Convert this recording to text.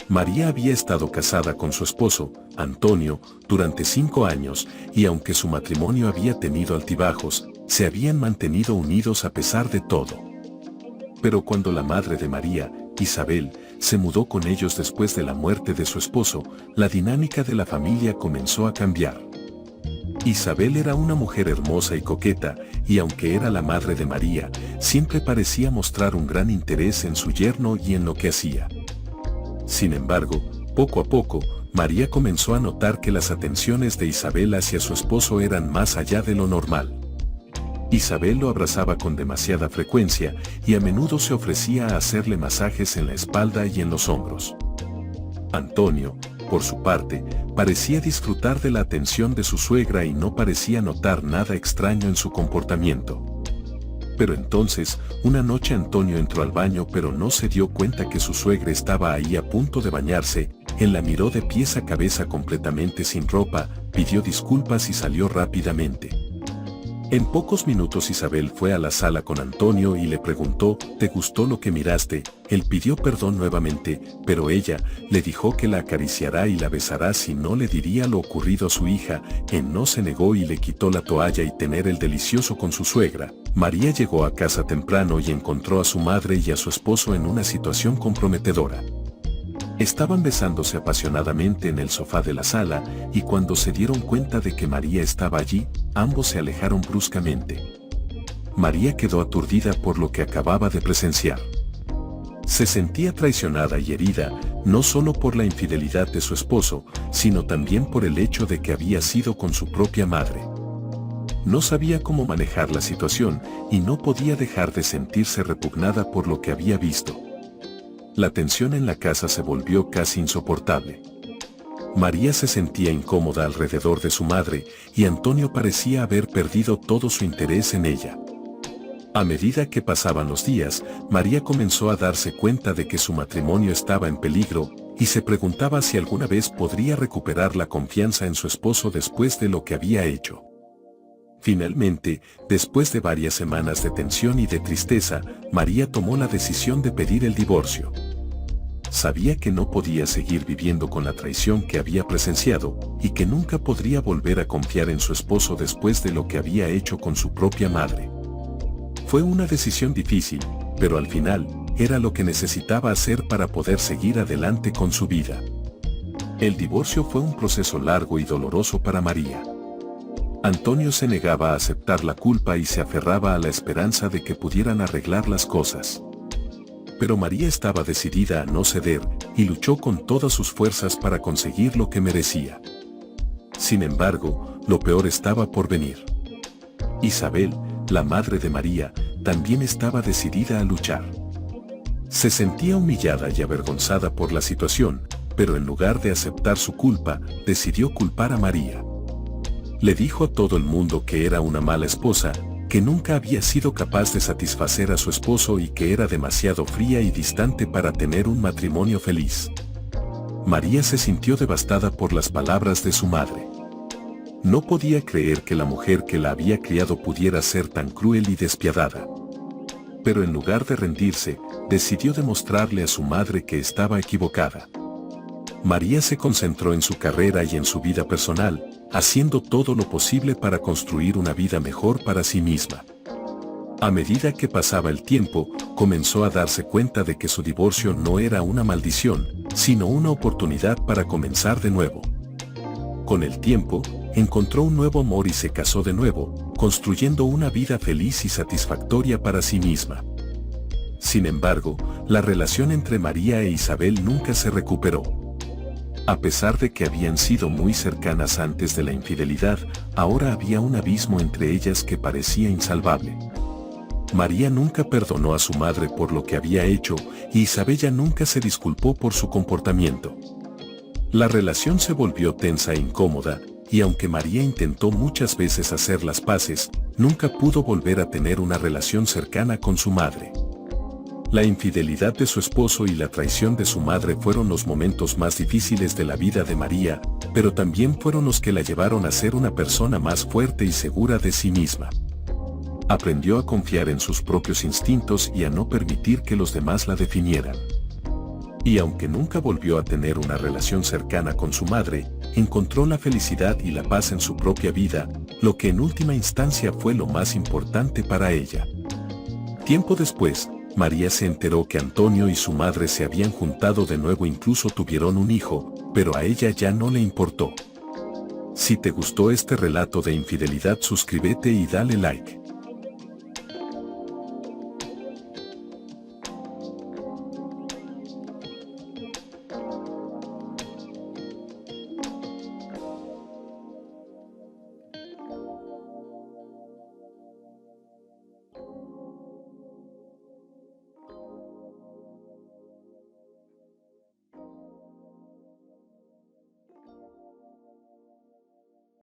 María había estado casada con su esposo, Antonio, durante 5 años, y aunque su matrimonio había tenido altibajos, se habían mantenido unidos a pesar de todo. Pero cuando la madre de María, Isabel, se mudó con ellos después de la muerte de su esposo, la dinámica de la familia comenzó a cambiar. Isabel era una mujer hermosa y coqueta, y aunque era la madre de María, siempre parecía mostrar un gran interés en su yerno y en lo que hacía. Sin embargo, poco a poco, María comenzó a notar que las atenciones de Isabel hacia su esposo eran más allá de lo normal. Isabel lo abrazaba con demasiada frecuencia y a menudo se ofrecía a hacerle masajes en la espalda y en los hombros. Antonio, por su parte, parecía disfrutar de la atención de su suegra y no parecía notar nada extraño en su comportamiento. Pero entonces, una noche Antonio entró al baño pero no se dio cuenta que su suegra estaba ahí a punto de bañarse. Él la miró de pies a cabeza completamente sin ropa, pidió disculpas y salió rápidamente. En pocos minutos Isabel fue a la sala con Antonio y le preguntó, ¿te gustó lo que miraste? Él pidió perdón nuevamente, pero ella le dijo que la acariciará y la besará si no le diría lo ocurrido a su hija. Él no se negó y le quitó la toalla y tener el delicioso con su suegra. María llegó a casa temprano y encontró a su madre y a su esposo en una situación comprometedora. Estaban besándose apasionadamente en el sofá de la sala, y cuando se dieron cuenta de que María estaba allí, ambos se alejaron bruscamente. María quedó aturdida por lo que acababa de presenciar. Se sentía traicionada y herida, no solo por la infidelidad de su esposo, sino también por el hecho de que había sido con su propia madre. No sabía cómo manejar la situación, y no podía dejar de sentirse repugnada por lo que había visto. La tensión en la casa se volvió casi insoportable. María se sentía incómoda alrededor de su madre, y Antonio parecía haber perdido todo su interés en ella. A medida que pasaban los días, María comenzó a darse cuenta de que su matrimonio estaba en peligro, y se preguntaba si alguna vez podría recuperar la confianza en su esposo después de lo que había hecho. Finalmente, después de varias semanas de tensión y de tristeza, María tomó la decisión de pedir el divorcio. Sabía que no podía seguir viviendo con la traición que había presenciado, y que nunca podría volver a confiar en su esposo después de lo que había hecho con su propia madre. Fue una decisión difícil, pero al final, era lo que necesitaba hacer para poder seguir adelante con su vida. El divorcio fue un proceso largo y doloroso para María. Antonio se negaba a aceptar la culpa y se aferraba a la esperanza de que pudieran arreglar las cosas. Pero María estaba decidida a no ceder, y luchó con todas sus fuerzas para conseguir lo que merecía. Sin embargo, lo peor estaba por venir. Isabel, la madre de María, también estaba decidida a luchar. Se sentía humillada y avergonzada por la situación, pero en lugar de aceptar su culpa, decidió culpar a María. Le dijo a todo el mundo que era una mala esposa, que nunca había sido capaz de satisfacer a su esposo y que era demasiado fría y distante para tener un matrimonio feliz. María se sintió devastada por las palabras de su madre. No podía creer que la mujer que la había criado pudiera ser tan cruel y despiadada. Pero en lugar de rendirse, decidió demostrarle a su madre que estaba equivocada. María se concentró en su carrera y en su vida personal, haciendo todo lo posible para construir una vida mejor para sí misma. A medida que pasaba el tiempo, comenzó a darse cuenta de que su divorcio no era una maldición, sino una oportunidad para comenzar de nuevo. Con el tiempo, encontró un nuevo amor y se casó de nuevo, construyendo una vida feliz y satisfactoria para sí misma. Sin embargo, la relación entre María e Isabel nunca se recuperó. A pesar de que habían sido muy cercanas antes de la infidelidad, ahora había un abismo entre ellas que parecía insalvable. María nunca perdonó a su madre por lo que había hecho, y Isabella nunca se disculpó por su comportamiento. La relación se volvió tensa e incómoda, y aunque María intentó muchas veces hacer las paces, nunca pudo volver a tener una relación cercana con su madre. La infidelidad de su esposo y la traición de su madre fueron los momentos más difíciles de la vida de María, pero también fueron los que la llevaron a ser una persona más fuerte y segura de sí misma. Aprendió a confiar en sus propios instintos y a no permitir que los demás la definieran. Y aunque nunca volvió a tener una relación cercana con su madre, encontró la felicidad y la paz en su propia vida, lo que en última instancia fue lo más importante para ella. Tiempo después, María se enteró que Antonio y su madre se habían juntado de nuevo, incluso tuvieron un hijo, pero a ella ya no le importó. Si te gustó este relato de infidelidad, suscríbete y dale like.